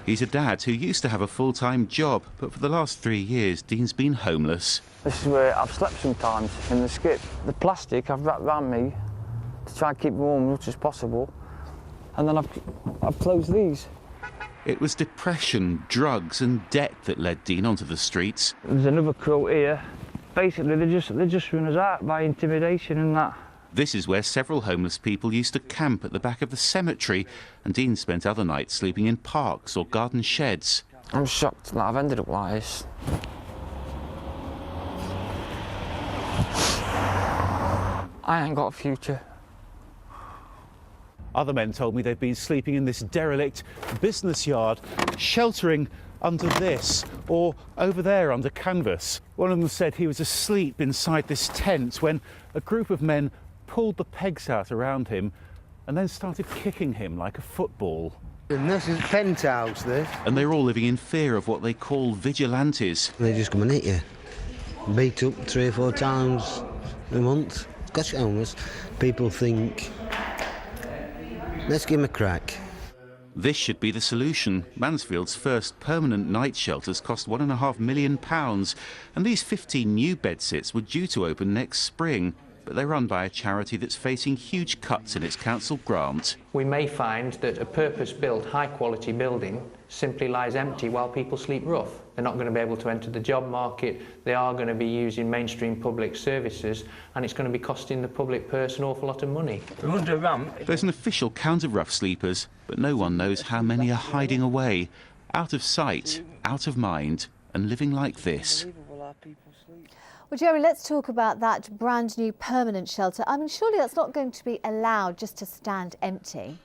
He's a dad who used to have a full-time job, but for the last 3 years, Dean's been homeless. This is where I've slept sometimes, in the skip. The plastic I've wrapped around me to try and keep warm as much as possible. And then I've closed these. It was depression, drugs and debt that led Dean onto the streets. There's another quote here. Basically, they just run us out by intimidation and that. This is where several homeless people used to camp at the back of the cemetery, and Dean spent other nights sleeping in parks or garden sheds. I'm shocked that I've ended up like this. I ain't got a future. Other men told me they've been sleeping in this derelict business yard, sheltering under this or over there under canvas. One of them said he was asleep inside this tent when a group of men pulled the pegs out around him and then started kicking him like a football. And this is penthouse, this. And they're all living in fear of what they call vigilantes. They just come and hit you. Beat up 3 or 4 times a month. Because you're homeless, people think, let's give him a crack. This should be the solution. Mansfield's first permanent night shelters cost £1.5 million, and these 15 new bedsits were due to open next spring. But they're run by a charity that's facing huge cuts in its council grant. We may find that a purpose-built, high-quality building simply lies empty while people sleep rough. They're not going to be able to enter the job market, they are going to be using mainstream public services, and it's going to be costing the public purse an awful lot of money. Under a ramp. There's an official count of rough sleepers, but no one knows how many are hiding away, out of sight, out of mind, and living like this. Well, Jeremy, let's talk about that brand new permanent shelter. I mean, surely that's not going to be allowed just to stand empty.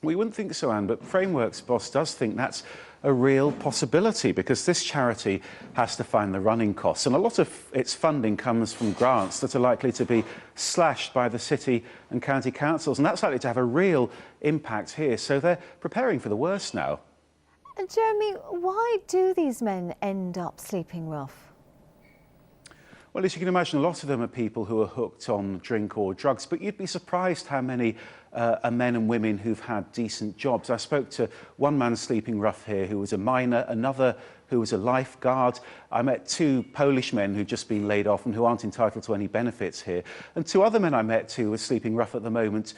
We wouldn't think so, Anne, but Framework's boss does think that's a real possibility because this charity has to find the running costs, and a lot of its funding comes from grants that are likely to be slashed by the city and county councils, and that's likely to have a real impact here. So they're preparing for the worst now. And Jeremy, why do these men end up sleeping rough? Well, as you can imagine, a lot of them are people who are hooked on drink or drugs, but you'd be surprised how many are men and women who've had decent jobs. I spoke to one man sleeping rough here who was a miner, another who was a lifeguard. I met 2 Polish men who'd just been laid off and who aren't entitled to any benefits here. And 2 other men I met who were sleeping rough at the moment,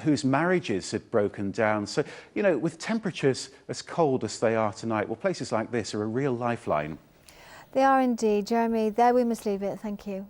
whose marriages had broken down. So, you know, with temperatures as cold as they are tonight, well, places like this are a real lifeline. They are indeed. Jeremy, there we must leave it. Thank you.